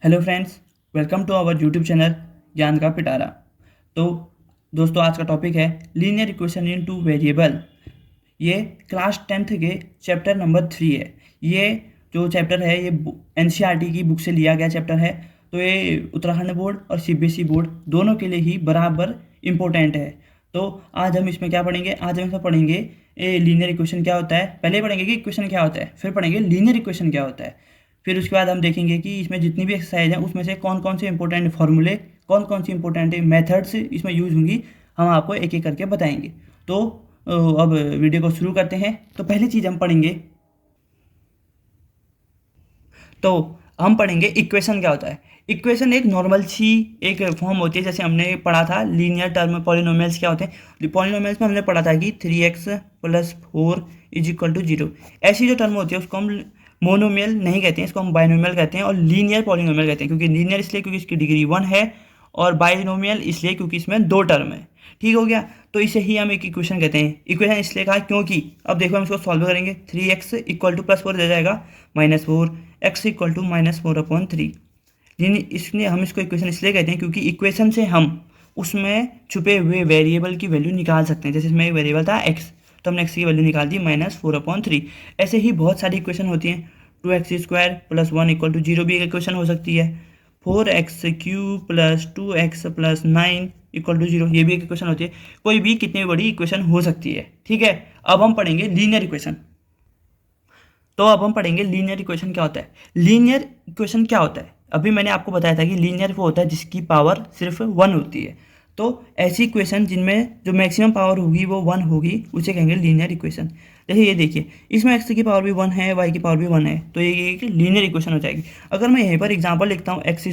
Hello friends, welcome to our YouTube channel ज्ञान का पिटारा। तो दोस्तों, आज का टॉपिक है linear equation in two variable. ये क्लास 10th के चैप्टर नंबर 3 है। ये जो चैप्टर है ये एनसीईआरटी की बुक से लिया गया चैप्टर है। तो ये उत्तराखंड बोर्ड और सीबीएसई बोर्ड दोनों के लिए ही बराबर इम्पोर्टेंट है। तो आज हम इसमें क्या पढ़ेंगे? आज हम इसमें पढ़ेंगे लीनियर इक्वेशन क्या होता है। पहले पढ़ेंगे कि इक्वेशन क्या होता है, फिर पढ़ेंगे लीनियर इक्वेशन क्या होता है। फिर उसके बाद हम देखेंगे कि इसमें जितनी भी एक्सरसाइज हैं उसमें से कौन कौन से इंपॉर्टेंट फार्मूले, कौन कौन सी इंपॉर्टेंट मेथड्स इसमें यूज होंगी, हम आपको एक एक करके बताएंगे। तो अब वीडियो को शुरू करते हैं। तो पहली चीज़ हम पढ़ेंगे, तो हम पढ़ेंगे इक्वेशन क्या होता है। इक्वेशन एक नॉर्मल सी एक फॉर्म होती है, जैसे हमने पढ़ा था लीनियर टर्म पॉलिनोमियल्स क्या होते हैं। पॉलिनोमियल्स में हमने पढ़ा था कि 3x + 4 = 0। ऐसी जो टर्म होती है उसको हम मोनोमियल नहीं कहते हैं, इसको हम बाइनोमियल कहते हैं और लीनियर पॉलिनोमियल कहते हैं। क्योंकि लीनियर इसलिए क्योंकि इसकी डिग्री 1 है, और बाइनोमियल इसलिए क्योंकि इसमें दो टर्म है। ठीक हो गया। तो इसे ही हम एक इक्वेशन कहते हैं। इक्वेशन इसलिए कहा क्योंकि अब देखो हम इसको सॉल्व करेंगे। 3x = +4 दे जाएगा -4, x = -4/3। इसलिए हम इसको इक्वेशन इसलिए कहते हैं क्योंकि इक्वेशन से हम उसमें छुपे हुए वेरिएबल की वैल्यू निकाल सकते हैं। जैसे इसमें एक वेरिएबल था x, तो हमने x की वैल्यू निकाल दी -4/3। ऐसे ही बहुत सारी इक्वेशन होती हैं। 2x² + 1 = 0 भी एक इक्वेशन हो सकती है। 4x³ + 2x + 9 = 0, ये भी एक इक्वेशन होती है। कोई भी कितनी बड़ी इक्वेशन हो सकती है। ठीक है। अब हम पढ़ेंगे लीनियर इक्वेशन। तो अब हम पढ़ेंगे लीनियर इक्वेशन क्या होता है। लीनियर इक्वेशन क्या होता है, अभी मैंने आपको बताया था कि लीनियर वो होता है जिसकी पावर सिर्फ 1 होती है। तो ऐसी इक्वेशन जिनमें जो मैक्सिमम पावर होगी वो 1 होगी, उसे कहेंगे लीनियर इक्वेशन। जैसे ये देखिए, इसमें x की पावर भी 1 है, y की पावर भी 1 है, तो ये एक लीनियर इक्वेशन हो जाएगी। अगर मैं यहीं पर एग्जाम्पल लिखता हूँ x²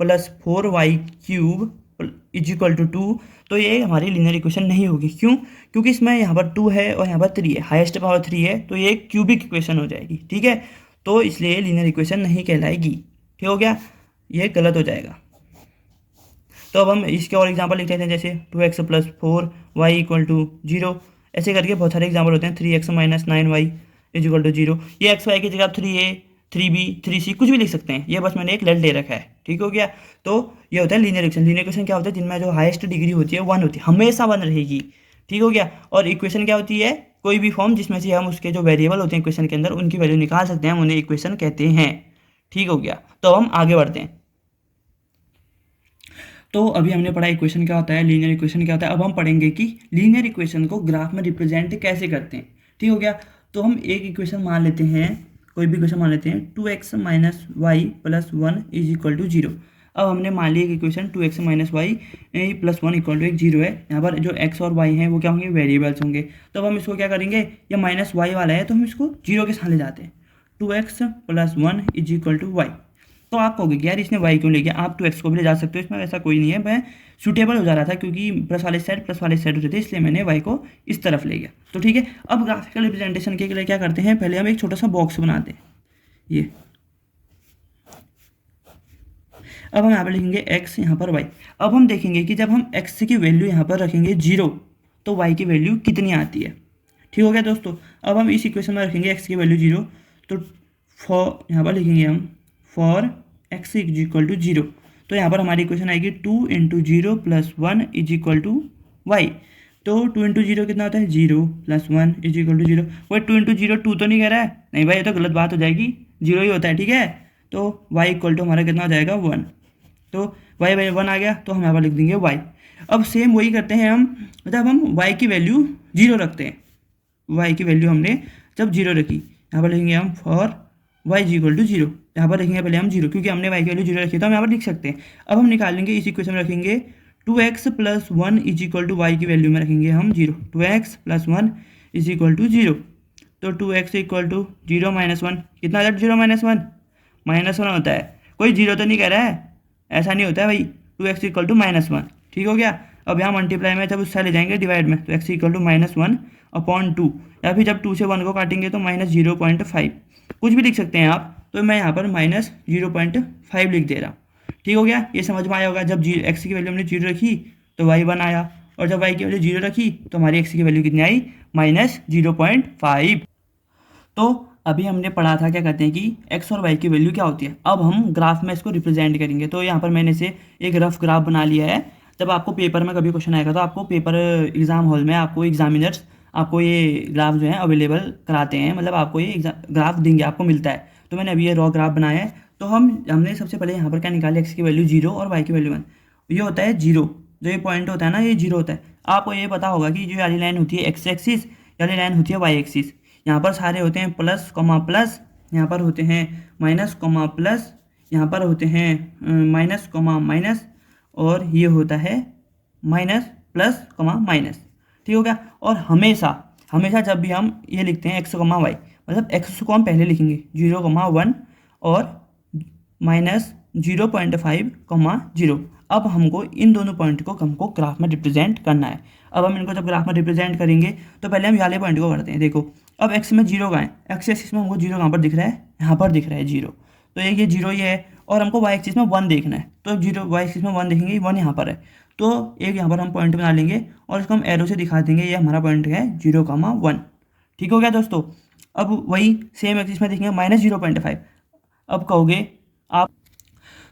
+ 4y³ = 2, तो ये हमारी लीनियर इक्वेशन नहीं होगी। क्यों? क्योंकि इसमें यहाँ पर 2 है और यहाँ पर 3 है, हाईएस्ट पावर 3 है, तो ये एक क्यूबिक इक्वेशन हो जाएगी। ठीक है। तो इसलिए लीनियर इक्वेशन नहीं कहलाएगी। ठीक हो गया, ये गलत हो जाएगा। तो अब हम इसके और एग्जांपल लिख लेते हैं। जैसे 2x + 4y = 0। ऐसे करके बहुत सारे एग्जांपल होते हैं। 3x - 9y = 0। ये x y की जगह 3a 3b 3c कुछ भी लिख सकते हैं, ये बस मैंने एक लेट ले रखा है। ठीक हो गया। तो ये होता है लीनियर इक्वेशन। लीनियर इक्वेशन क्या होता है? जिनमें जो हाईएस्ट डिग्री होती है 1 होती है, हमेशा 1 रहेगी। ठीक हो गया। और इक्वेशन क्या होती है? कोई भी फॉर्म जिसमें से हम उसके जो वेरिएबल होते हैं इक्वेशन के अंदर उनकी वैल्यू निकाल सकते हैं, हम उन्हें इक्वेशन कहते हैं। ठीक हो गया। तो हम आगे बढ़ते हैं। तो अभी हमने पढ़ा इक्वेशन क्या होता है, लीनियर इक्वेशन क्या होता है। अब हम पढ़ेंगे कि लीनियर इक्वेशन को ग्राफ में रिप्रेजेंट कैसे करते हैं। ठीक हो गया। तो हम एक इक्वेशन मान लेते हैं, कोई भी इक्वेशन मान लेते हैं। 2x - y + 1 = 0। अब हमने मान ली एक इक्वेशन 2x - y + 1 = 0 है। यहाँ पर जो x और y हैं वो क्या होंगे? वेरिएबल्स होंगे। तो अब हम इसको क्या करेंगे, ये -y वाला है तो हम इसको 0 के साथ ले जाते हैं। 2x + 1 = y। तो आप कहोगे कि यार इसने y क्यों ले गया? आप 2x को भी ले जा सकते हो, इसमें ऐसा कोई नहीं है। मैं सूटेबल हो जा रहा था क्योंकि प्लस वाले साइड होते थे, इसलिए मैंने y को इस तरफ ले गया। तो ठीक है। अब ग्राफिकल रिप्रेजेंटेशन के लिए क्या करते हैं, पहले हम एक छोटा सा बॉक्स बनाते हैं। ये अब हम यहाँ पर लिखेंगे x, यहाँ पर y। अब हम देखेंगे कि जब हम x की वैल्यू यहाँ पर रखेंगे 0 तो y की वैल्यू कितनी आती है। ठीक हो गया दोस्तों। अब हम इस इक्वेशन में रखेंगे x की वैल्यू 0, तो फॉर यहाँ पर लिखेंगे हम फॉर x = 0। तो यहाँ पर हमारी इक्वेशन आएगी 2 × 0 + 1 = y। तो 2 × 0 कितना होता है? 0 + 1 = 0। वही 2 × 0 2 तो नहीं कह रहा है? नहीं भाई, ये तो गलत बात हो जाएगी, 0 ही होता है। ठीक है। तो y = हमारा कितना हो जाएगा? 1। तो y 1 आ गया, तो हम यहाँ पर लिख देंगे y। अब सेम वही करते हैं हम, जब हम y की वैल्यू 0 रखते हैं। y की वैल्यू हमने जब 0 रखी, यहाँ पर लिखेंगे हम फॉर y = 0। यहाँ पर लिखेंगे पहले हम 0, क्योंकि हमने y की वैल्यू 0 रखी तो हम यहाँ पर लिख सकते हैं। अब हम निकालेंगे इस इक्वेशन में रखेंगे 2x + 1 = y की वैल्यू में रखेंगे हम 0। 2x + 1 = 0। तो 2x = 0 - 1 कितना होता है? 0 - 1 -1 होता है। कोई 0 तो नहीं कह रहा है, ऐसा नहीं होता है भाई। 2x = -1। ठीक हो गया। अब यहाँ मल्टीप्लाई में जब उससे ले जाएंगे डिवाइड में, तो x = -1/2, या फिर जब 2 से 1 को काटेंगे तो -0.5 कुछ भी लिख सकते हैं आप। तो मैं यहाँ पर -0.5 लिख दे रहा हूँ। ठीक हो गया। ये समझ में आया होगा। जब x की वैल्यू हमने 0 रखी तो y 1 आया, और जब y की वैल्यू 0 रखी तो हमारी x की वैल्यू कितनी आई? -0.5। तो अभी हमने पढ़ा था क्या कहते हैं कि एक्स और वाई की वैल्यू क्या होती है। अब हम ग्राफ में इसको रिप्रेजेंट करेंगे। तो यहाँ पर मैंने इसे एक रफ ग्राफ बना लिया है। जब आपको पेपर में कभी क्वेश्चन आएगा तो आपको पेपर एग्जाम हॉल में आपको एग्जामिनर्स आपको ये ग्राफ जो है अवेलेबल कराते हैं, मतलब आपको ये ग्राफ देंगे, आपको मिलता है। तो मैंने अभी ये रॉ ग्राफ बनाया है। तो हमने सबसे पहले यहाँ पर क्या निकाले, एक्स की वैल्यू 0 और वाई की वैल्यू 1। ये होता है 0, जो ये पॉइंट होता है ना, ये 0 होता है। आपको ये पता होगा कि जो वाली लाइन होती है एक्स एक्सिस, वाली लाइन होती है वाई एक्सिस। यहाँ पर सारे होते हैं प्लस कॉमा प्लस, यहाँ पर होते हैं माइनस कॉमा प्लस, यहाँ पर होते हैं माइनस कॉमा माइनस, और ये होता है माइनस प्लस कॉमा माइनस। ठीक हो गया। और हमेशा हमेशा जब भी हम ये लिखते हैं एक्स कॉमा वाई, मतलब एक्स को हम पहले लिखेंगे 0,1 और -0.5,0। अब हमको इन दोनों पॉइंट को हमको ग्राफ में रिप्रेजेंट करना है। अब हम इनको जब ग्राफ में रिप्रेजेंट करेंगे तो पहले हम ये वाले पॉइंट को करते हैं। देखो अब एक्स में 0 कहाँ है, एक्स एक्सिस में हमको 0 कहाँ पर दिख रहा है, यहाँ पर दिख रहा है 0। तो ये 0 ये है, और हमको वाई एक्सिस में 1 देखना है। तो 0 वाई एक्सिस में 1 देखेंगे, 1 यहाँ पर है। तो एक यहाँ पर हम पॉइंट बना लेंगे और इसको हम एरो से दिखा देंगे, ये हमारा पॉइंट है 0,1। ठीक हो गया दोस्तों। अब वही सेम एक्सिस में देखेंगे -0.5। अब कहोगे आप,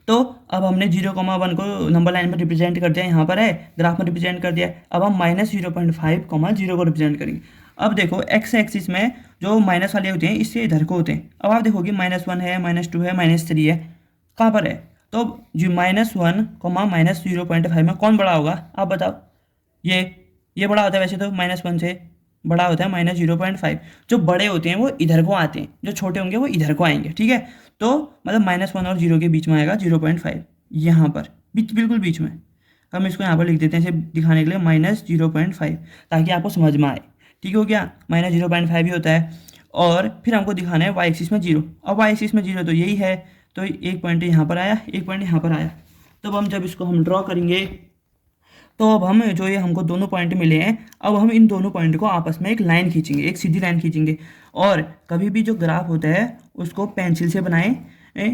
तो अब हमने 0,1 को नंबर लाइन में रिप्रेजेंट कर दिया, यहाँ पर है ग्राफ में रिप्रेजेंट कर दिया। अब हम -0.5, 0 को रिप्रेजेंट करेंगे। अब देखो एक्स एक्सिस में जो माइनस वाले होते हैं इससे इधर को होते हैं। अब आप देखोगे -1 है, -2 है, -3 है, कहाँ पर है। तो जो -1, -0.5 में कौन बड़ा होगा आप बताओ। ये बड़ा होता है, वैसे तो -1 से बड़ा होता है -0.5। जो बड़े होते हैं वो इधर को आते हैं, जो छोटे होंगे वो इधर को आएंगे। ठीक है। तो मतलब -1 और 0 के बीच में आएगा 0.5, यहाँ पर बिल्कुल बीच में। हम इसको यहाँ पर लिख देते हैं इसे दिखाने के लिए -0.5, ताकि आपको समझ में आए। ठीक हो गया। -0.5 ही होता है। और फिर हमको दिखाना है वाई एक्सिस में 0। अब वाई एक्सिस में 0 तो यही है, तो एक पॉइंट यहाँ पर आया, एक पॉइंट यहाँ पर आया। तो अब हम जब इसको हम ड्रॉ करेंगे तो अब हम जो ये हमको दोनों पॉइंट मिले हैं, अब हम इन दोनों पॉइंट को आपस में एक लाइन खींचेंगे, एक सीधी लाइन खींचेंगे। और कभी भी जो ग्राफ होता है उसको पेंसिल से बनाएं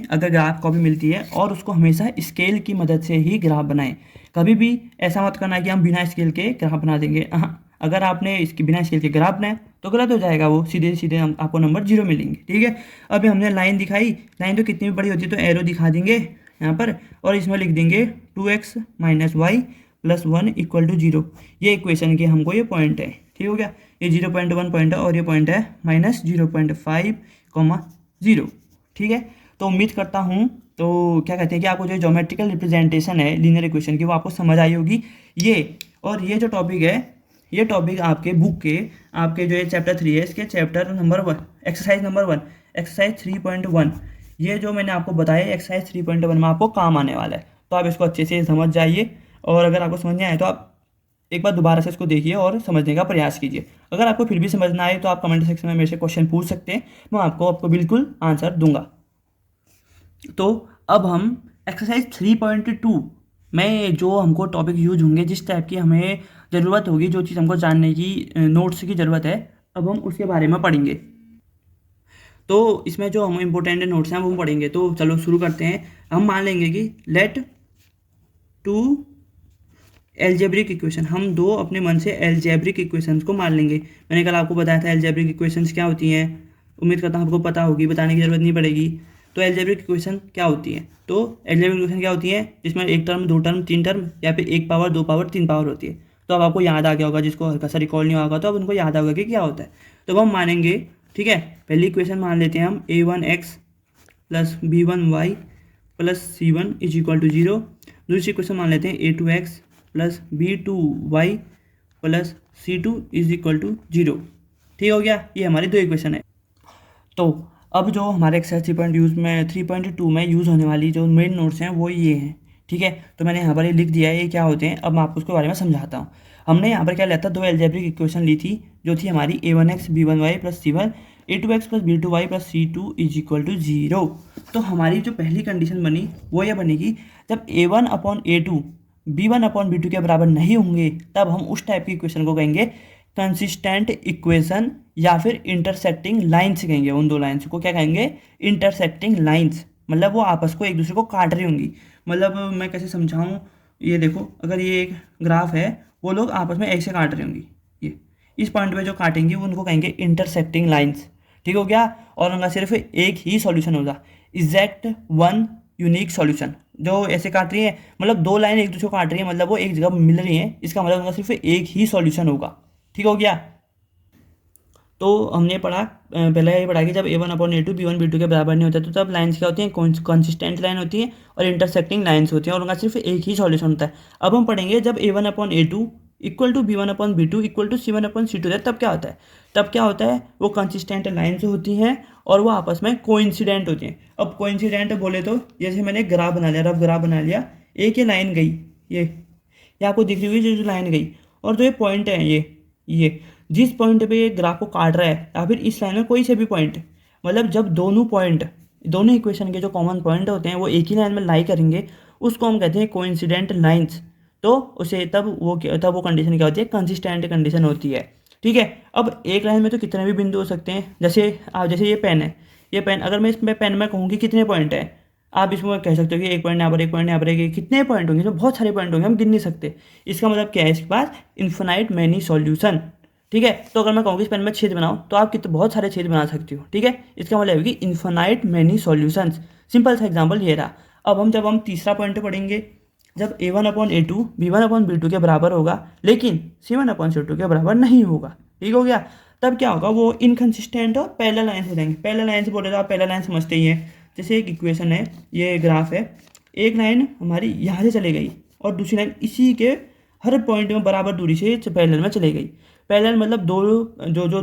अगर ग्राफ कॉपी मिलती है, और उसको हमेशा स्केल की मदद से ही ग्राफ बनाएं। कभी भी ऐसा मत करना कि हम बिना स्केल के ग्राफ बना देंगे। अगर आपने इसके बिना स्केल के ग्राफ बनाए तो गलत हो जाएगा, वो सीधे सीधे आपको नंबर 0 मिलेंगे। ठीक है। अभी हमने लाइन दिखाई, लाइन तो कितनी भी बड़ी होती है, तो एरो दिखा देंगे यहाँ पर, और इसमें लिख देंगे 2x - y + 1 = 0। ये इक्वेशन के हमको ये पॉइंट है। ठीक हो गया। ये 0.1 पॉइंट है और ये पॉइंट है -0.5, 0। ठीक है। तो उम्मीद करता हूँ तो क्या कहते हैं कि आपको जो ज्योमेट्रिकल रिप्रेजेंटेशन है लीनियर इक्वेशन की वो आपको समझ आई होगी। और ये जो टॉपिक है, ये टॉपिक आपके बुक के आपके जो ये चैप्टर 3 है, इसके chapter number 1 exercise number 1 exercise 3.1, ये जो मैंने आपको बताया एक्सरसाइज 3.1 में आपको काम आने वाला है। तो आप इसको अच्छे से समझ जाइए, और अगर आपको समझ नहीं आए तो आप एक बार दोबारा से इसको देखिए और समझने का प्रयास कीजिए। अगर आपको फिर भी समझ ना आए तो आप कमेंट सेक्शन में मेरे से क्वेश्चन पूछ सकते हैं, मैं आपको बिल्कुल आंसर दूंगा। तो अब हम एक्सरसाइज 3.2 में जो हमको टॉपिक यूज होंगे, जिस टाइप की हमें ज़रूरत होगी, जो चीज़ हमको जानने की नोट्स की ज़रूरत है, अब हम उसके बारे में पढ़ेंगे। तो इसमें जो हम इम्पोर्टेंट नोट्स हैं वो हम पढ़ेंगे। तो चलो शुरू करते हैं। हम मान लेंगे कि लेट टू एल्जेब्रिक इक्वेशन, हम दो अपने मन से एल्जेब्रिक इक्वेशंस को मान लेंगे। मैंने कल आपको बताया था एल्जेब्रिक इक्वेशंस क्या होती हैं, उम्मीद करता हूँ आपको पता होगी, बताने की ज़रूरत नहीं पड़ेगी। तो एल्जेब्रिक इक्वेशन क्या होती है, तो एल्जेब्रिक इक्वेशन क्या होती है जिसमें एक टर्म, दो टर्म, तीन टर्म, या फिर एक पावर, दो पावर, तीन पावर होती है। तो अब आपको याद आ गया होगा, जिसको हल्का सा रिकॉल नहीं होगा तो अब उनको याद होगा कि क्या होता है। तो अब हम मानेंगे, ठीक है। पहली इक्वेशन मान लेते हैं हम a1x + b1y + c1 = 0। दूसरी इक्वेशन मान लेते हैं a2x + b2y + c2 = 0। ठीक हो गया। ये हमारी दो इक्वेशन है। तो अब जो हमारे एक्सरसाइज 3.2 में यूज़ होने वाली जो मेन नोट्स हैं वो ये हैं। ठीक है। तो मैंने यहाँ पर ये लिख दिया है, ये क्या होते हैं। अब मैं आपको उसके बारे में समझाता हूँ। हमने यहाँ पर क्या लिया था, दो एल्जेब्रिक इक्वेशन ली थी, जो थी हमारी a1x b1y + c1, a2x + b2y + c2 = 0। तो हमारी जो पहली कंडीशन बनी वो ये बनेगी, जब a1/a2 b1/b2 के बराबर नहीं होंगे तब हम उस टाइप की इक्वेशन को कहेंगे कंसिस्टेंट इक्वेशन, या फिर इंटरसेक्टिंग लाइन्स कहेंगे। उन दो लाइन्स को क्या कहेंगे, इंटरसेक्टिंग लाइन्स। मतलब वो आपस को एक दूसरे को काट रही होंगी। मतलब मैं कैसे समझाऊँ, ये देखो, अगर ये एक ग्राफ है, वो लोग आपस में ऐसे काट रही होंगी, ये इस पॉइंट पे जो काटेंगे वो उनको कहेंगे इंटरसेक्टिंग लाइन्स। ठीक हो गया। और उनका सिर्फ एक ही सॉल्यूशन होगा, एग्जैक्ट वन यूनिक सॉल्यूशन। जो ऐसे काट रही है मतलब दो लाइन एक दूसरे को काट रही है, मतलब वो एक जगह मिल रही है, इसका मतलब उनका सिर्फ एक ही सॉल्यूशन होगा। ठीक हो गया। तो हमने पढ़ा पहले ये पढ़ा कि जब A1/A2 B1/B2 के बराबर नहीं होता तो तब लाइन्स क्या होती हैं, कंसिस्टेंट लाइन होती है और इंटरसेक्टिंग लाइन्स होती हैं, और उनका सिर्फ एक ही सॉल्यूशन होता है। अब हम पढ़ेंगे जब A1/A2 equal to B1/B2 equal to C1/C2 है, तब क्या होता है। तब क्या होता है, वो कंसिस्टेंट लाइन्स होती हैं और वो आपस में कोइंसिडेंट होती हैं। अब कोइंसिडेंट बोले तो जैसे मैंने ग्राफ बना लिया, रफ ग्राफ बना लिया, एक ये लाइन गई, ये आपको दिख रही हुई जो लाइन गई, और जो ये पॉइंट है ये जिस पॉइंट पे ये ग्राफ को काट रहा है या फिर इस लाइन में कोई से भी पॉइंट, मतलब जब दोनों पॉइंट, दोनों इक्वेशन के जो कॉमन पॉइंट होते हैं वो एक ही लाइन में लाई करेंगे, उसको हम कहते हैं कोइंसिडेंट लाइंस। तो उसे तब वो कंडीशन क्या होती है, कंसिस्टेंट कंडीशन होती है। ठीक है। अब एक लाइन में तो कितने भी बिंदु हो सकते हैं, जैसे ये पेन है, ये पेन अगर मैं इसमें पेन में कहूँ कि कितने पॉइंट है, आप इसमें कह सकते हो कि एक पॉइंट यहाँ पर, एक पॉइंट यहाँ पर, कितने पॉइंट होंगे, इसमें बहुत सारे पॉइंट होंगे, हम गिन नहीं सकते। इसका मतलब क्या है, इसके पास इन्फिनाइट मैनी सॉल्यूशन। ठीक है। तो अगर मैं कहूँगी इस पेन में छेद बनाओ तो आप कितने बहुत सारे छेद बना सकती हो। ठीक है। इसका मतलब है कि इन्फिनाइट मैनी सॉल्यूशंस। सिंपल सा एग्जांपल ये रहा। अब जब हम तीसरा पॉइंट पढ़ेंगे, जब A1/A2 B1/B2 के बराबर होगा लेकिन C1/C2 के बराबर नहीं होगा, ठीक हो गया, तब क्या होगा, वो इनकंसिस्टेंट और पैरेलल लाइन हो जाएंगे। पैरेलल लाइन से बोले तो आप पैरेलल लाइन समझते ही हैं। जैसे एक इक्वेशन है, ये ग्राफ है, एक लाइन हमारी यहाँ से चली गई और दूसरी लाइन इसी के हर पॉइंट में बराबर दूरी से पैरेलल में चली गई। पैरेलल मतलब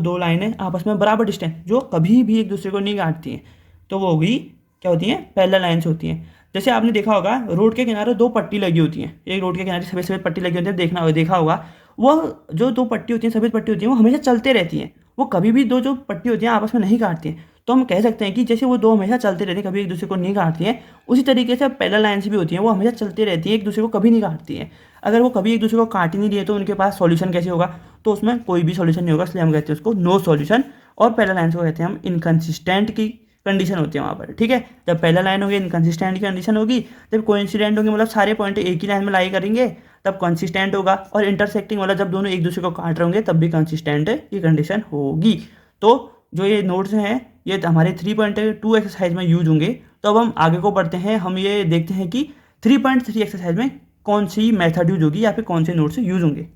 दो लाइनें आपस में बराबर डिस्टेंस, जो कभी भी एक दूसरे को नहीं काटती हैं, तो वो होगी क्या होती हैं, पैरेलल लाइन्स होती हैं। जैसे आपने देखा होगा रोड के किनारे दो पट्टी लगी होती हैं, एक रोड के किनारे सफ़ेद सफ़ेद पट्टी लगी होती है, देखा होगा, वो जो दो पट्टी होती हैं, सफ़ेद पट्टी होती हैं, वो हमेशा चलते रहती हैं, वो कभी भी दो जो पट्टी होती हैं आपस में नहीं काटती हैं। तो हम कह सकते हैं कि जैसे वो दो हमेशा चलते रहती हैं, कभी एक दूसरे को नहीं काटती हैं, उसी तरीके से पैरेलल लाइन्स भी होती हैं, वो हमेशा चलती रहती हैं, एक दूसरे को कभी नहीं काटती हैं। अगर वो कभी एक दूसरे को काट ही नहीं रही है तो उनके पास सॉल्यूशन कैसे होगा, तो उसमें कोई भी सॉल्यूशन नहीं होगा, इसलिए हम कहते हैं उसको नो सॉल्यूशन। और पैरेलल लाइन्स को कहते हैं हम इनकंसिस्टेंट की कंडीशन होती है वहाँ पर। ठीक है। जब पैरेलल लाइन होगी इनकंसिस्टेंट की कंडीशन होगी, जब कोइंसिडेंट होंगे मतलब सारे पॉइंट एक ही लाइन में लाई करेंगे तब कंसिस्टेंट होगा, और इंटरसेक्टिंग वाला जब दोनों एक दूसरे को काट रहे होंगे तब भी कंसिस्टेंट की कंडीशन होगी। तो जो ये नोट्स हैं ये हमारे 3.2 एक्सरसाइज में यूज होंगे। तो अब हम आगे को बढ़ते हैं, हम ये देखते हैं कि 3.3 एक्सरसाइज में कौन सी मेथड यूज होगी या फिर कौन से नोट्स यूज होंगे।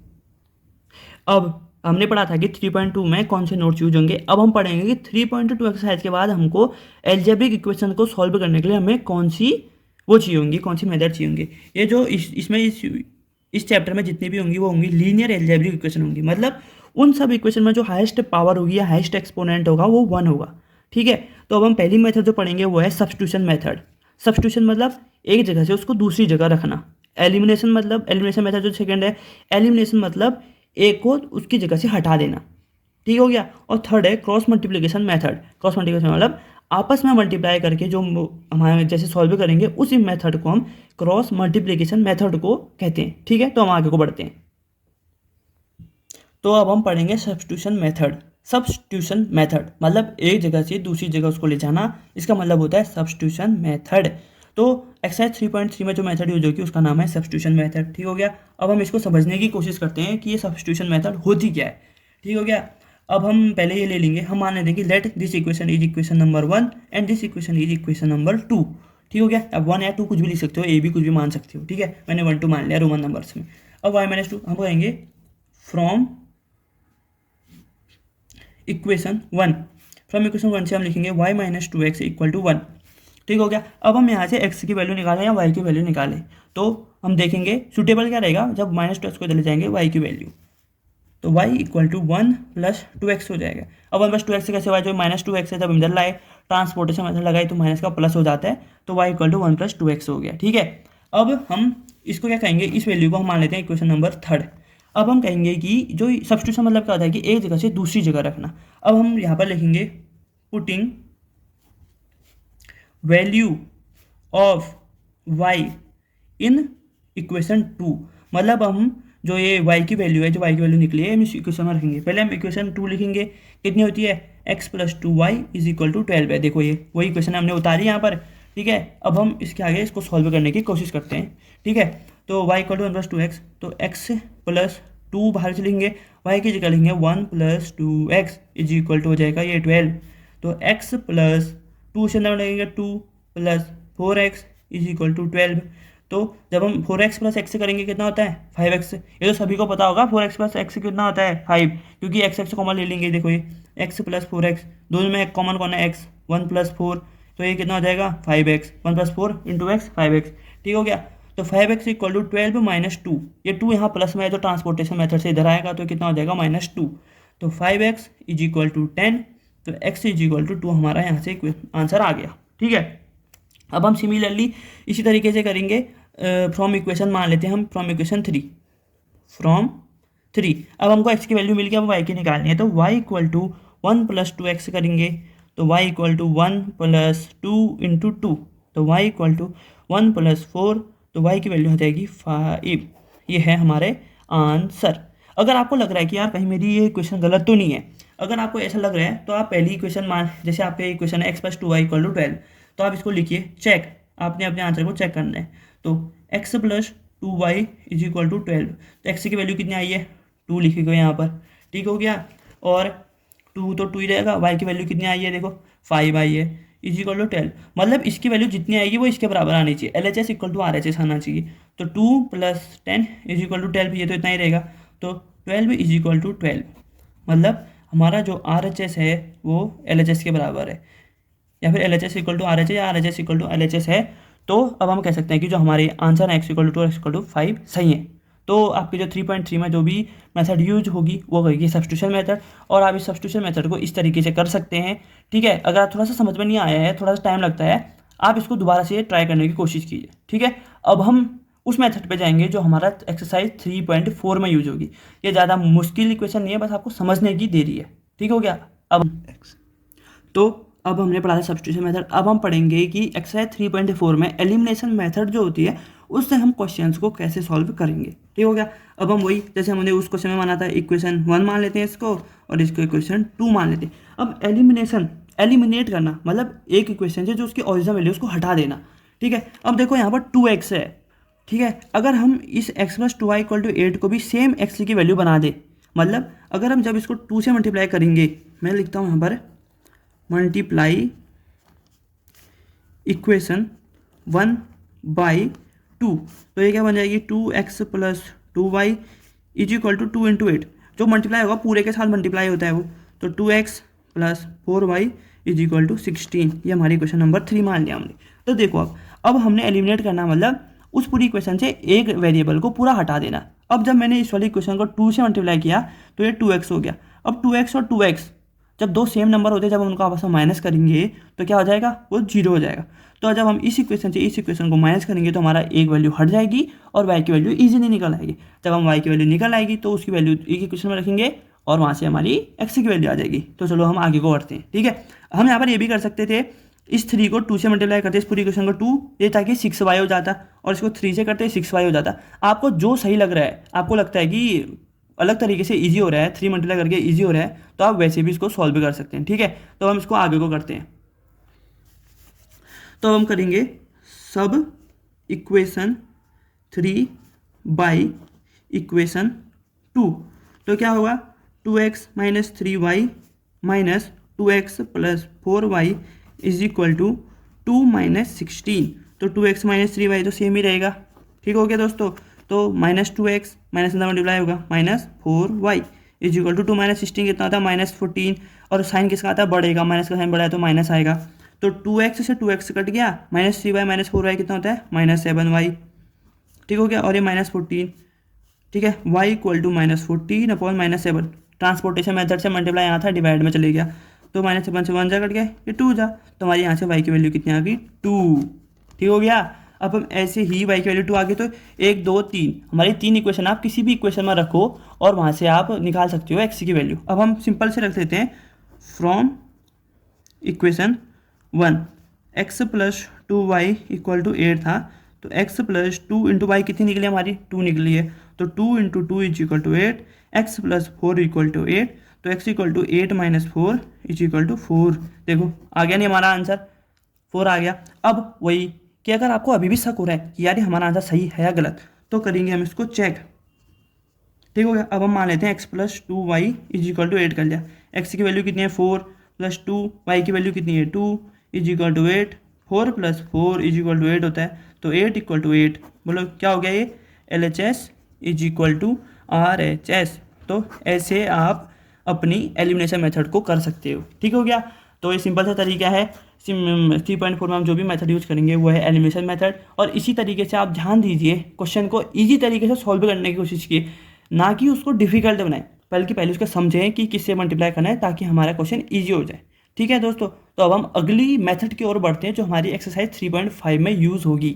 अब हमने पढ़ा था कि 3.2 में कौन से नोट्स यूज होंगे। अब हम पढ़ेंगे कि 3.2 एक्सरसाइज के बाद हमको एल्जेब्रिक इक्वेशन को सॉल्व करने के लिए हमें कौन सी वो चाहिए होंगी, कौन सी मेथड चाहिए होंगी। ये जो इस चैप्टर में जितनी भी होंगी वो होंगी लीनियर एल्जेब्रिक इक्वेशन होंगी, मतलब उन सब इक्वेशन में जो हाईएस्ट पावर होगी या हाईएस्ट एक्सपोनेंट होगा वो 1 होगा। ठीक है। तो अब हम पहली मेथड जो पढ़ेंगे वो है सब्स्टिट्यूशन मेथड। सब्स्टिट्यूशन मतलब एक जगह से उसको दूसरी जगह रखना। एलिमिनेशन मेथड जो सेकंड है, एलिमिनेशन मतलब एक को उसकी जगह से हटा देना। ठीक हो गया। और थर्ड है cross multiplication method. Cross multiplication मतलब आपस में मल्टीप्लाई करके जो हमारे जैसे सॉल्व करेंगे उसी मेथड को हम क्रॉस मल्टीप्लिकेशन मेथड को कहते हैं। ठीक है। तो हम आगे को बढ़ते हैं। तो अब हम पढ़ेंगे सब्स्टिट्यूशन मेथड। सब्स्टिट्यूशन मेथड मतलब एक जगह से दूसरी जगह उसको ले जाना, इसका मतलब होता है सब्स्टिट्यूशन मेथड। तो एक्सरसाइज 3.3 में जो मेथड यूज होगी उसका नाम है सब्स्टिट्यूशन मेथड। ठीक हो गया। अब हम इसको समझने की कोशिश करते हैं कि ये सब्स्टिट्यूशन मेथड होती क्या है। ठीक हो गया। अब हम पहले ये ले लेंगे, हम मान लेते हैं कि let this equation is equation number 1 and this equation is equation number 2। ठीक हो गया। अब 1 या 2 कुछ भी लिख सकते हो, ए भी कुछ भी मान सकते हो। ठीक है। मैंने 1 2 मान लिया रोमन नंबर्स में। अब y-2 हम कहेंगे फ्रॉम इक्वेशन 1, फ्रॉम इक्वेशन 1 से हम लिखेंगे y-2x इक्वल टू 1। ठीक हो गया। अब हम यहाँ से x की वैल्यू निकालें या y की वैल्यू निकालें, तो हम देखेंगे सूटेबल क्या रहेगा, जब -2x को चले जाएंगे y की वैल्यू, तो y इक्वल टू 1 + 2x हो जाएगा। अब 1 + 2x से कैसे, y जो -2x है जब इधर लाए ट्रांसपोर्टेशन मेथड लगाई तो माइनस का प्लस हो जाता है, तो y इक्वल टू 1 + 2x हो गया। ठीक है। अब हम इसको क्या कहेंगे, इस वैल्यू को हम मान लेते हैं इक्वेशन नंबर 3। अब हम कहेंगे कि जो सब्स्टिट्यूशन मतलब क्या होता है कि एक जगह से दूसरी जगह रखना। अब हम यहाँ पर लिखेंगे putting value of y in equation 2, मतलब हम जो ये y की वैल्यू है, जो y की वैल्यू निकली है हम इस इक्वेशन में रखेंगे। पहले हम इक्वेशन 2 लिखेंगे, कितनी होती है, x + 2y = 12 है। देखो ये वही इक्वेशन हमने उतारी यहाँ पर। ठीक है। अब हम इसके आगे इसको सॉल्व करने की कोशिश करते हैं। ठीक है। तो y = 1 + 2x, तो x + 2 बाहर से लिखेंगे, y की जगह लिखेंगे 1 + 2x = हो जाएगा ये 12। तो x प्लस 2 से अंदर लगेगा 2 plus 4x is equal to 12। तो जब हम 4x प्लस एक्स करेंगे कितना होता है 5x। ये तो सभी को पता होगा 4x प्लस एक्स कितना होता है 5, क्योंकि x कॉमन ले लेंगे। देखो ये x प्लस 4x, दोनों में कॉमन कौन है x, 1 प्लस 4, तो ये कितना हो जाएगा 5x, 1 plus 4 into x 5x। ठीक हो गया। तो 5x इक्वल टू 12 माइनस 2, ये 2 यहाँ प्लस में है तो ट्रांसपोर्टेशन मेथड से इधर आएगा तो कितना हो जाएगा -2। तो 5x इज इक्वल टू 10, तो x इज इक्वल टू 2 हमारा यहाँ से आंसर आ गया। ठीक है। अब हम सिमिलरली इसी तरीके से करेंगे फ्रॉम इक्वेशन मान लेते हैं हम, फ्रॉम इक्वेशन 3। अब हमको x की वैल्यू मिल गया, अब y की निकालनी है। तो y equal to 1 plus 2x करेंगे, तो y equal to 1 plus 2 into 2, तो y इक्वल टू 1 प्लस 4, तो y की वैल्यू हो जाएगी 5। ये है हमारे आंसर। अगर आपको लग रहा है कि यार कहीं मेरी ये इक्वेशन गलत तो नहीं है, अगर आपको ऐसा लग रहा है तो आप पहली इक्वेशन मान, जैसे आपके इक्वेशन है x plus 2y equal to 12, तो आप इसको लिखिए चेक, आपने अपने आंसर को चेक करना है। तो x plus 2y is equal to 12, तो x की वैल्यू कितनी आई है 2 लिखी गई यहाँ पर। ठीक हो गया। और 2 तो 2 ही रहेगा, y की वैल्यू कितनी आई है देखो 5 आई है, इज इक्वल टू 12, मतलब इसकी वैल्यू जितनी आएगी वो इसके बराबर आनी चाहिए, LHS इक्वल टू RHS आना चाहिए। तो 2 प्लस 10 इज इक्वल टू 12, ये तो इतना ही रहेगा। तो 12 इज इक्वल टू 12, मतलब हमारा जो RHS है वो LHS के बराबर है, या फिर LHS इक्वल टू RHS या RHS इक्वल टू LHS है। तो अब हम कह सकते हैं कि जो हमारे आंसर है x equal to 2 x equal to 5 सही है। तो आपकी जो 3.3 में जो भी मेथड यूज होगी वो होगी सब्स्टिट्यूशन मेथड, और आप इस सब्स्टिट्यूशन मेथड को इस तरीके से कर सकते हैं। ठीक है। अगर आप थोड़ा सा समझ में नहीं आया है, थोड़ा सा टाइम लगता है, आप इसको दोबारा से ट्राई करने की कोशिश कीजिए। ठीक है। अब हम उस मेथड पे जाएंगे जो हमारा एक्सरसाइज 3.4 में यूज होगी। ये ज़्यादा मुश्किल इक्वेशन नहीं है, बस आपको समझने की देरी है। ठीक हो गया। अब अब हमने पढ़ा था सब्स्टिट्यूशन मेथड, अब हम पढ़ेंगे कि एक्सरसाइज 3.4 में एलिमिनेशन मेथड जो होती है उससे हम क्वेश्चंस को कैसे सॉल्व करेंगे। ठीक हो गया। अब हम वही जैसे हमने उस क्वेश्चन में माना था इक्वेशन 1 मान लेते हैं इसको, और इसको इक्वेशन 2 मान लेते हैं। अब एलिमिनेट करना मतलब एक इक्वेशन से जो उसकी ओरिजिनल वैल्यू उसको हटा देना। ठीक है। अब देखो यहाँ पर 2x है। ठीक है। अगर हम इस x plus 2y equal to 8 को भी सेम x की वैल्यू बना दे, मतलब अगर हम जब इसको 2 से मल्टीप्लाई करेंगे, मैं लिखता हूँ यहाँ पर मल्टीप्लाई इक्वेशन 1 बाई 2, तो ये क्या बन जाएगी 2x plus 2y is equal to 2 into 8, जो मल्टीप्लाई होगा पूरे के साथ मल्टीप्लाई होता है वो, तो 2x plus 4y is equal to 16। ये हमारी क्वेश्चन नंबर 3 मान लिया हमने। तो देखो अब हमने एलिमिनेट करना, मतलब उस पूरी इक्वेशन से एक वेरिएबल को पूरा हटा देना। अब जब मैंने इस वाली इक्वेशन को 2 से मल्टीप्लाई किया तो ये 2x हो गया। अब 2x और 2x जब दो सेम नंबर होते हैं, जब हम उनको आपस में माइनस करेंगे तो क्या हो जाएगा, वो 0 हो जाएगा। तो जब हम इस इक्वेशन से इस इक्वेशन को माइनस करेंगे तो हमारा एक वैल्यू हट जाएगी और y की वैल्यू इजीली निकल आएगी। जब हम y की वैल्यू निकल आएगी तो उसकी वैल्यू एक इक्वेशन में रखेंगे और वहाँ से हमारी x की वैल्यू आ जाएगी। तो चलो हम आगे को बढ़ते हैं। ठीक है। हम यहाँ पर ये भी कर सकते थे, इस 3 को 2 से मल्टीप्लाई करते इस पूरी इक्वेशन को 2, ये ताकि 6y हो जाता, और इसको 3 से करते 6y हो जाता। आपको जो सही लग रहा है, आपको लगता है कि अलग तरीके से इजी हो रहा है, 3 मल्टीप्लाई करके इजी हो रहा है, तो आप वैसे भी इसको सॉल्व भी कर सकते हैं। ठीक है। तो हम इसको आगे को करते हैं। तो हम करेंगे सब इक्वेशन 3 बाई इक्वेशन 2, तो क्या होगा 2x minus 3y minus 2x plus 4y is equal to 2 minus 16। तो 2x माइनस 3y तो सेम ही रहेगा। ठीक हो गया दोस्तों। तो -2x माइनस अंदर मल्टीप्लाई होगा -4y is equal to 2 minus 16 कितना होता है -14, और साइन किसका आता है बढ़ेगा, माइनस का साइन बढ़ा है तो माइनस आएगा। तो 2x से 2x कट गया, -3y माइनस 4y कितना होता है -7y। ठीक हो गया। और ये -14। ठीक है। y equal to -14 upon -7, transportation method से मल्टीप्लाई यहाँ था, डिवाइड में चले गया, तो -7 से 1 जा कट गया, ये 2 जा, तो हमारी यहाँ से y की वैल्यू कितनी आ गई 2। ठीक हो गया। अब हम ऐसे ही y की वैल्यू 2 आ गई, तो 1 2 3 हमारी 3 इक्वेशन आप किसी भी इक्वेशन में रखो और वहाँ से आप निकाल सकते हो x की वैल्यू। अब हम सिंपल से रख देते हैं from equation 1 x plus 2y equal to 8 था, तो x प्लस 2 इंटू वाई कितनी निकली हमारी 2 निकली है, तो 2 into 2 is equal to 8, x plus 4 equal to 8, तो x equal to 8 minus 4 is equal to 4। देखो आ गया नहीं हमारा आंसर, 4 आ गया। अब वही कि अगर आपको अभी भी शक हो रहा है कि यार ये हमारा आंसर सही है या गलत, तो करेंगे हम इसको चेक। ठीक हो गया। अब हम मान लेते हैं x plus 2y is equal to 8 कर लिया, x की वैल्यू कितनी है 4 प्लस 2, वाई की वैल्यू कितनी है 2 is equal to 8, 4 plus 4 is equal to 8 होता है, तो 8 इक्वल टू 8, बोलो क्या हो गया ये LHS is equal to RHS। तो ऐसे आप अपनी एलिमिनेशन मेथड को कर सकते हो। ठीक हो गया। तो ये सिंपल सा तरीका है। 3.4 में हम जो भी मेथड यूज करेंगे वो है एलिमिनेशन मेथड। और इसी तरीके से आप ध्यान दीजिए, क्वेश्चन को इजी तरीके से सॉल्व करने की कोशिश कीजिए, ना कि उसको डिफिकल्ट बनाएं, बल्कि पहले उसको समझें कि किससे मल्टीप्लाई करना है, ताकि हमारा क्वेश्चन ईजी हो जाए। ठीक है दोस्तों, तो अब हम अगली मेथड की ओर बढ़ते हैं जो हमारी एक्सरसाइज 3.5 में यूज होगी।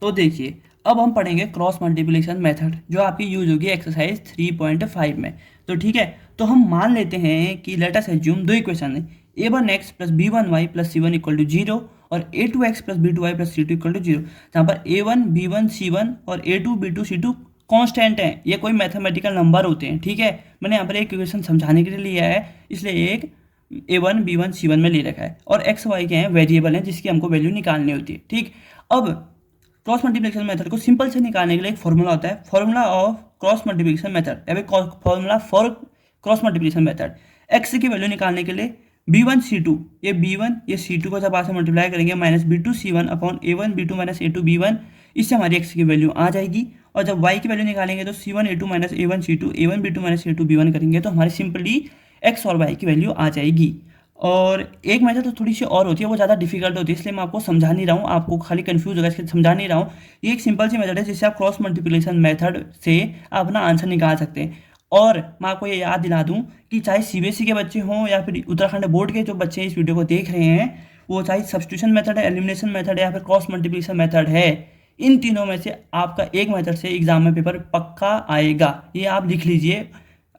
तो देखिए, अब हम पढ़ेंगे क्रॉस मल्टीप्लिकेशन मेथड जो आपकी यूज होगी एक्सरसाइज 3.5 में। तो ठीक है, तो हम मान लेते हैं कि लेट अस एज्यूम दो इक्वेशन है, a1x plus b1y plus c1 equal to 0 और a2x plus b2y plus c2 equal to 0, जहाँ पर a1 b1 c1 और a2 b2 c2 कांस्टेंट हैं। ये कोई मैथमेटिकल नंबर होते हैं। ठीक है, मैंने यहाँ पर एक इक्वेशन समझाने के लिए लिया है, इसलिए एक a1 b1 c1 में ले रखा है, और x y के हैं वेरिएबल हैं जिसकी हमको वैल्यू निकालनी होती है। ठीक, अब क्रॉस मल्टीप्लिकेशन मेथड को सिंपल से निकालने के लिए एक फॉर्मूला होता है, formula of cross multiplication method या फिर formula for cross multiplication method. X की वैल्यू निकालने के लिए b1 c2, ये b1 ये c2 को जब आपसे मल्टीप्लाई करेंगे minus b2 c1 upon a1 b2 minus a2 b1, इससे हमारी x की वैल्यू आ जाएगी। और जब y की वैल्यू निकालेंगे तो c1 a2 minus a1 c2 a1 b2 minus a2 b1 करेंगे तो हमारी सिंपली x और y की वैल्यू आ जाएगी। और एक मेथड तो थोड़ी सी और होती है, वो ज़्यादा डिफिकल्ट होती है, इसलिए मैं आपको समझा नहीं रहा हूँ, आपको खाली कंफ्यूज होगा इसलिए समझा नहीं रहा हूँ। ये एक सिंपल सी मेथड है जिससे आप क्रॉस मल्टीप्लिकेशन मेथड से अपना आंसर निकाल सकते हैं। और मैं आपको ये याद दिला दूँ कि चाहे CBSE के बच्चे हों या फिर उत्तराखंड बोर्ड के जो बच्चे इस वीडियो को देख रहे हैं, वो चाहे सब्स्टिट्यूशन मेथड है, एलिमिनेशन मेथड है या फिर क्रॉस मल्टीप्लिकेशन मेथड है, इन तीनों में से आपका एक मेथड से एग्जाम में पेपर पक्का आएगा। ये आप लिख लीजिए,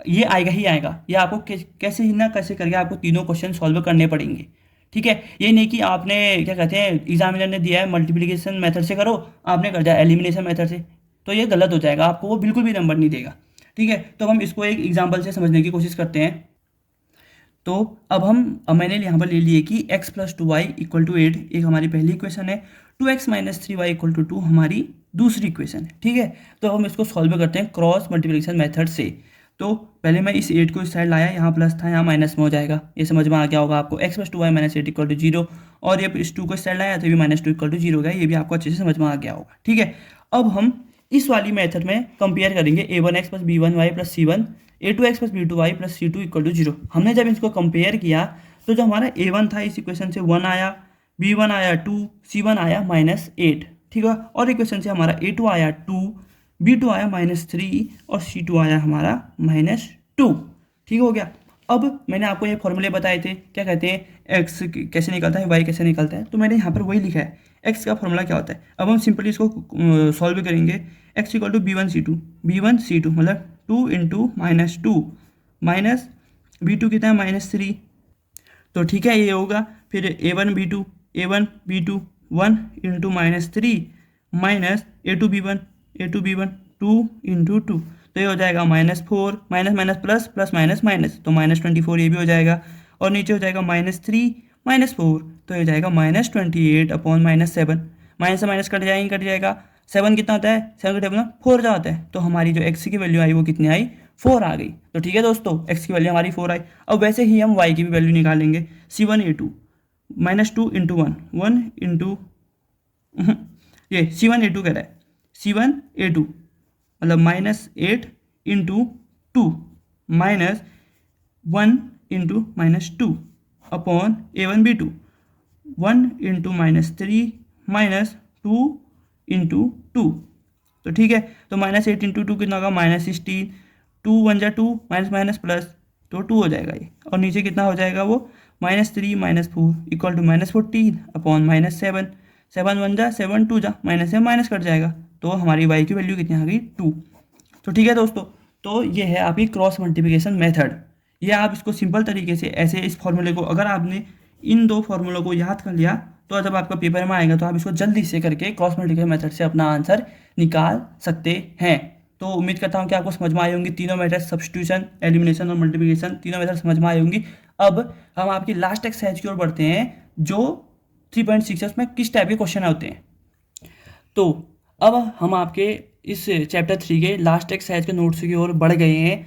ये आएगा ही आएगा। ये आपको कैसे ही ना कैसे करके आपको तीनों क्वेश्चन सॉल्व करने पड़ेंगे। ठीक है, ये नहीं कि आपने क्या कहते हैं एग्जामिनर ने दिया है मल्टीप्लिकेशन मेथड से करो, आपने कर दिया एलिमिनेशन मेथड से, तो ये गलत हो जाएगा, आपको वो बिल्कुल भी नंबर नहीं देगा। ठीक है, तो हम इसको एक एग्जाम्पल से समझने की कोशिश करते हैं। तो अब मैंने यहाँ पर ले लिए कि x plus 2y equal to 8 एक हमारी पहली इक्वेशन है, 2x minus 3y equal to 2 हमारी दूसरी इक्वेशन है। ठीक है, तो हम इसको सॉल्व करते हैं क्रॉस मल्टीप्लिकेशन मेथड से। तो पहले मैं इस 8 को इस साइड लाया, यहाँ प्लस था यहाँ माइनस में हो जाएगा, ये समझ में आ गया होगा आपको। x plus 2y minus 8 equal to 0, और ये इस 2 को इस साइड लाया तो ये माइनस 2 इक्वल टू 0 हो गया, ये भी आपको अच्छे से समझ में आ गया होगा। ठीक है, अब हम इस वाली मेथड में कंपेयर करेंगे a1x plus b1y plus c1, a2x plus b2y plus c2 equal to 0। हमने जब इसको कंपेयर किया तो जो हमारा a1 था इस इक्वेशन से 1 आया, b1 आया 2, c1 आया माइनस 8। ठीक है, और इक्वेशन से हमारा a2 आया 2, b2 आया माइनस 3 और c2 आया हमारा माइनस 2। ठीक हो गया। अब मैंने आपको ये फॉर्मूले बताए थे, क्या कहते हैं x कैसे निकलता है, y कैसे निकलता है, तो मैंने यहाँ पर वही लिखा है। x का फॉर्मूला क्या होता है, अब हम सिंपली इसको सॉल्व करेंगे। x equal to b1 c2 मतलब 2 इंटू माइनस 2 माइनस b2 कितना है माइनस 3, तो ठीक है ये होगा। फिर a1 b2 1 into minus 3 minus a2 b1 2 into 2, तो ये हो जाएगा -4, minus minus plus plus minus minus, तो -24 ये भी हो जाएगा, और नीचे हो जाएगा -3 -4, तो ये हो जाएगा -28 अपॉन -7, माइनस से माइनस कट जाएगा। 7 कितना होता है, 7 का टेबल में 4 जाता है, तो हमारी जो x की वैल्यू आई वो कितनी आई 4 आ गई। तो ठीक है दोस्तों, x की वैल्यू हमारी 4 आई। अब वैसे ही हम y की भी वैल्यू निकालेंगे, c1 a2 -2 इंटू 1 इंटू ये c1 a2 कह रहा है, c1 a2 मतलब -8 into 2 minus 1 into -2 upon a1 b2 1 into -3 minus 2 into 2, तो ठीक है। तो -8 इंटू 2 कितना होगा -16, 2 1 जा 2 माइनस माइनस प्लस, तो 2 हो जाएगा ये, और नीचे कितना हो जाएगा वो -3 -4 इक्वल टू -14 अपॉन -7, 7 1 जा 7 2 जा माइनस से माइनस कट जाएगा, तो हमारी y की वैल्यू कितनी आ गई 2। तो ठीक है दोस्तों, तो ये है आपकी क्रॉस मल्टीप्लिकेशन मेथड। ये आप इसको सिंपल तरीके से ऐसे इस फॉर्मूले को अगर आपने इन दो फॉर्मूलों को याद कर लिया तो जब आपका पेपर में आएगा तो आप इसको जल्दी से करके क्रॉस मल्टीप्लिकेशन मेथड से अपना आंसर निकाल सकते हैं। तो उम्मीद करता हूँ कि आपको समझ में आई होंगी तीनों मेथड, सब्स्टिट्यूशन, एलिमिनेशन और मल्टीप्लिकेशन, तीनों मेथड समझ में आई होंगी। अब हम आपकी लास्ट एक्सरसाइज की ओर बढ़ते हैं जो 3.6 में किस टाइप के क्वेश्चन होते हैं। तो अब हम आपके इस चैप्टर 3 के लास्ट एक्सरसाइज के नोट्स की ओर बढ़ गए हैं।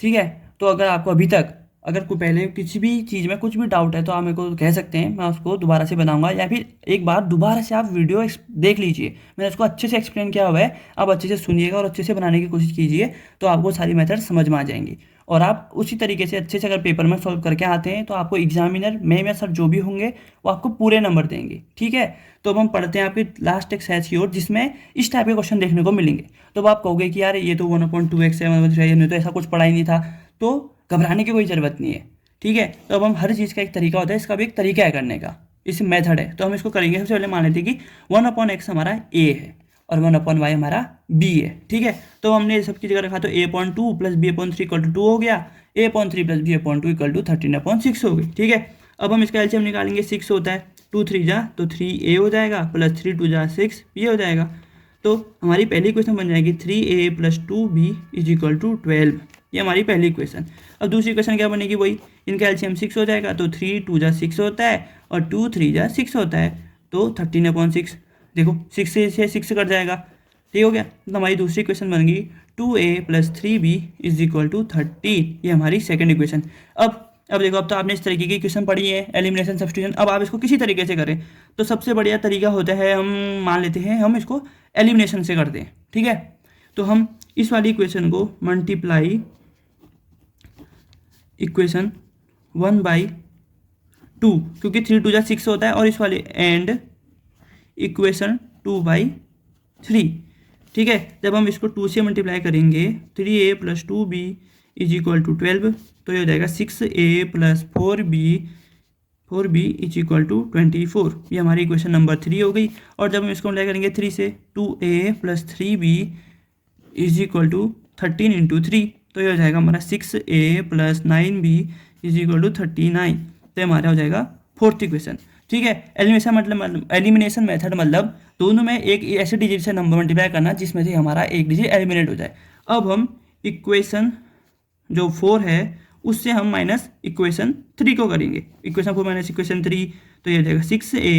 ठीक है, तो अगर आपको अभी तक अगर कोई पहले किसी भी चीज़ में कुछ भी डाउट है तो आप मेरे को कह सकते हैं, मैं उसको दोबारा से बनाऊंगा, या फिर एक बार दोबारा से आप वीडियो देख लीजिए, मैंने उसको अच्छे से एक्सप्लेन किया हुआ है, आप अच्छे से सुनिएगा और अच्छे से बनाने की कोशिश कीजिए, तो आपको सारी मेथड समझ में आ जाएंगी। और आप उसी तरीके से अच्छे से अगर पेपर में सॉल्व करके आते हैं तो आपको एग्जामिनर मैम या सर जो भी होंगे वो आपको पूरे नंबर देंगे। ठीक है, तो अब हम पढ़ते हैं आपके लास्ट एक्सरसाइज की ओर, जिसमें इस टाइप के क्वेश्चन देखने को मिलेंगे। तो अब आप कहोगे कि यार ये तो 1/2x है, हमने तो ऐसा कुछ पढ़ा ही नहीं था, तो घबराने की कोई ज़रूरत नहीं है। ठीक है, तो अब हम हर चीज़ का एक तरीका होता है, इसका भी एक तरीका है करने का, इस मेथड है, तो हम इसको करेंगे। सबसे पहले मान लेते हैं कि 1/x हमारा a है और 1/y हमारा b है। ठीक है, तो हमने सब की जगह रखा, तो a/2 + b/3 = 2 हो गया, a/3 + b/2 = 13/6 हो गई। ठीक है, अब हम इसका एलसीएम निकालेंगे, 6 होता है, 2 3 जा तो 3a हो जाएगा, प्लस 3 2 जा 6 b हो जाएगा। तो हमारी पहली इक्वेशन बन जाएगी 3a + 2b = 12। ये हमारी पहली इक्वेशन। अब दूसरी इक्वेशन क्या बनेगी, वही इनका एलसीएम 6 हो जाएगा, तो 3 2 जा 6 होता है और 2 3 जा 6 होता है, तो 13/6। देखो 6 से 6 कट जाएगा, ठीक हो गया। तो हमारी दूसरी इक्वेशन बन गई 2a + 3b = 13। ये हमारी सेकंड इक्वेशन। अब देखो, अब तो आपने इस तरीके की इक्वेशन पढ़ी है, एलिमिनेशन सब्स्टिट्यूशन। अब आप इसको किसी तरीके से करें तो सबसे बढ़िया तरीका होता है, हम मान लेते हैं हम इसको एलिमिनेशन से करते हैं। ठीक है, तो हम इस वाली इक्वेशन को मल्टीप्लाई इक्वेशन 1/2, क्योंकि 3 2 जा 6 होता है, और इस वाले एंड इक्वेशन 2/3। ठीक है, जब हम इसको 2 से मल्टीप्लाई करेंगे, 3a + 2b = 12, तो ये हो जाएगा 6a + 4b = 24। ये हमारी इक्वेशन नंबर 3 हो गई। और जब हम इसको मल्टीप्लाई करेंगे 3 से, 2a + 3b = 13 × 3, तो ये हो जाएगा हमारा 6a + 9b = 39। तो हमारा हो जाएगा फोर्थ इक्वेशन। ठीक है, एलिमिनेशन मेथड मतलब दोनों में एक ऐसे डिजिट से नंबर मल्टीप्लाई करना जिसमें से हमारा एक डिजिट एलिमिनेट हो जाए। अब हम इक्वेशन जो 4 है उससे हम माइनस इक्वेशन 3 को करेंगे। इक्वेशन 4 माइनस इक्वेशन 3, तो ये हो जाएगा 6a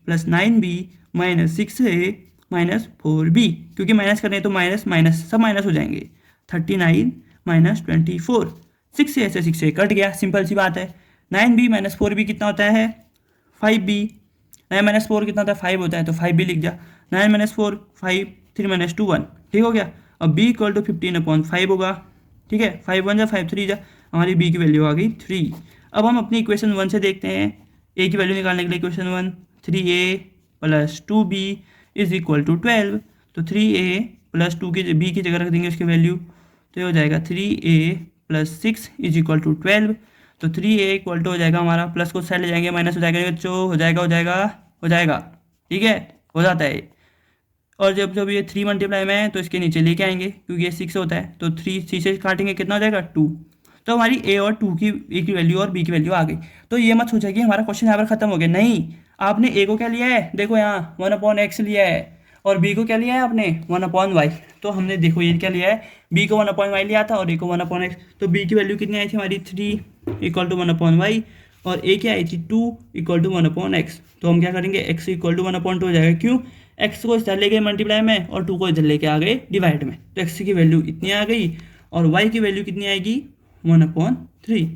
+ 9b - 6a - 4b, क्योंकि माइनस करें तो माइनस माइनस सब माइनस हो जाएंगे। 39 - 24, 6 से ऐसे 6 से कट गया, सिंपल सी बात है। 9b - 4b कितना होता है, 5b। 9 - 4 कितना होता है, 5 होता है, तो 5b लिख दिया। 9 - 4 5, 3 - 2 1, ठीक हो गया। अब b = 15/5 होगा। ठीक है, 5 1 जा 5 3 जा, हमारी b की वैल्यू आ गई 3। अब हम अपनी इक्वेशन 1 से देखते हैं, a की वैल्यू निकालने के लिए इक्वेशन 1, 3a + 2b = 12, तो 3a + 2 की b की जगह रख देंगे उसकी वैल्यू, तो ये हो जाएगा 3a + 6 = 12। तो 3a = हो जाएगा हमारा, प्लस को साइड ले जाएंगे, माइनस हो जाएगा बच्चों, हो जाएगा। ठीक है, हो जाता है। और जब जब ये 3 मल्टीप्लाई में है तो इसके नीचे लेके आएंगे, क्योंकि ये 6 होता है, तो 3 से काटेंगे, कितना हो जाएगा 2। तो हमारी a और 2 की a की वैल्यू और b की वैल्यू आ गई। तो ये मत सोचा कि हमारा क्वेश्चन यहाँ पर खत्म हो गया, नहीं। आपने a को क्या लिया है, देखो यहाँ 1/x लिया है, और b को क्या लिया है आपने 1/y। तो हमने देखो ये क्या लिया है, b को 1/y लिया था और a को 1/x। तो b की वैल्यू कितनी आई थी हमारी 3 = 1/y, और a क्या आई थी 2 = 1/x। तो हम क्या करेंगे, x = 1/2 हो जाएगा, क्यों, x को इधर ले गए मल्टीप्लाई में और 2 को इधर लेके आ गए डिवाइड में, तो x की वैल्यू इतनी आ गई और y की वैल्यू कितनी आएगी 1/3।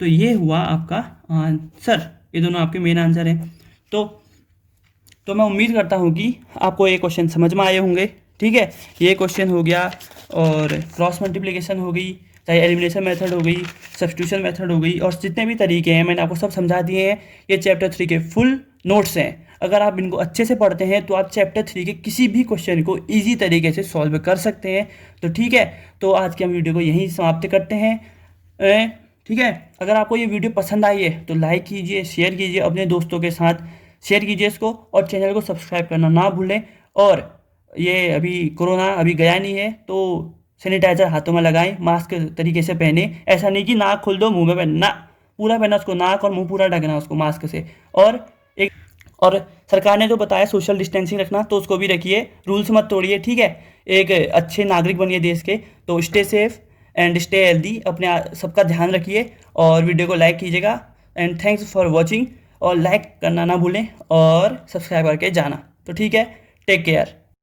तो ये हुआ आपका आंसर, ये दोनों आपके मेन आंसर हैं। तो मैं उम्मीद करता हूँ कि आपको ये क्वेश्चन समझ में आए होंगे। ठीक है, ये क्वेश्चन हो गया, और क्रॉस मल्टीप्लिकेशन हो गई, चाहे एलिमिनेशन मेथड हो गई, सब्स्टिट्यूशन मेथड हो गई, और जितने भी तरीके हैं मैंने आपको सब समझा दिए हैं। ये चैप्टर 3 के फुल नोट्स हैं। अगर आप इनको अच्छे से पढ़ते हैं तो आप चैप्टर 3 के किसी भी क्वेश्चन को ईजी तरीके से सॉल्व कर सकते हैं। तो ठीक है, तो आज के हम वीडियो को यहीं समाप्त करते हैं। ठीक है, अगर आपको ये वीडियो पसंद आई है तो लाइक कीजिए, शेयर कीजिए, अपने दोस्तों के साथ शेयर कीजिए इसको, और चैनल को सब्सक्राइब करना ना भूलें। और ये अभी कोरोना अभी गया नहीं है, तो सैनिटाइजर हाथों में लगाएं, मास्क तरीके से पहने, ऐसा नहीं कि नाक खोल दो मुंह में पहनना, पूरा पहना उसको, नाक और मुंह पूरा ढकना उसको मास्क से। और सरकार ने जो बताया सोशल डिस्टेंसिंग रखना, तो उसको भी रखिए, रूल्स मत तोड़िए। ठीक है, एक अच्छे नागरिक बनिए देश के। तो stay safe and stay healthy, अपने सबका ध्यान रखिए, और वीडियो को लाइक कीजिएगा। एंड थैंक्स फॉर वॉचिंग, और लाइक करना ना भूलें और सब्सक्राइब करके जाना। तो ठीक है, टेक केयर।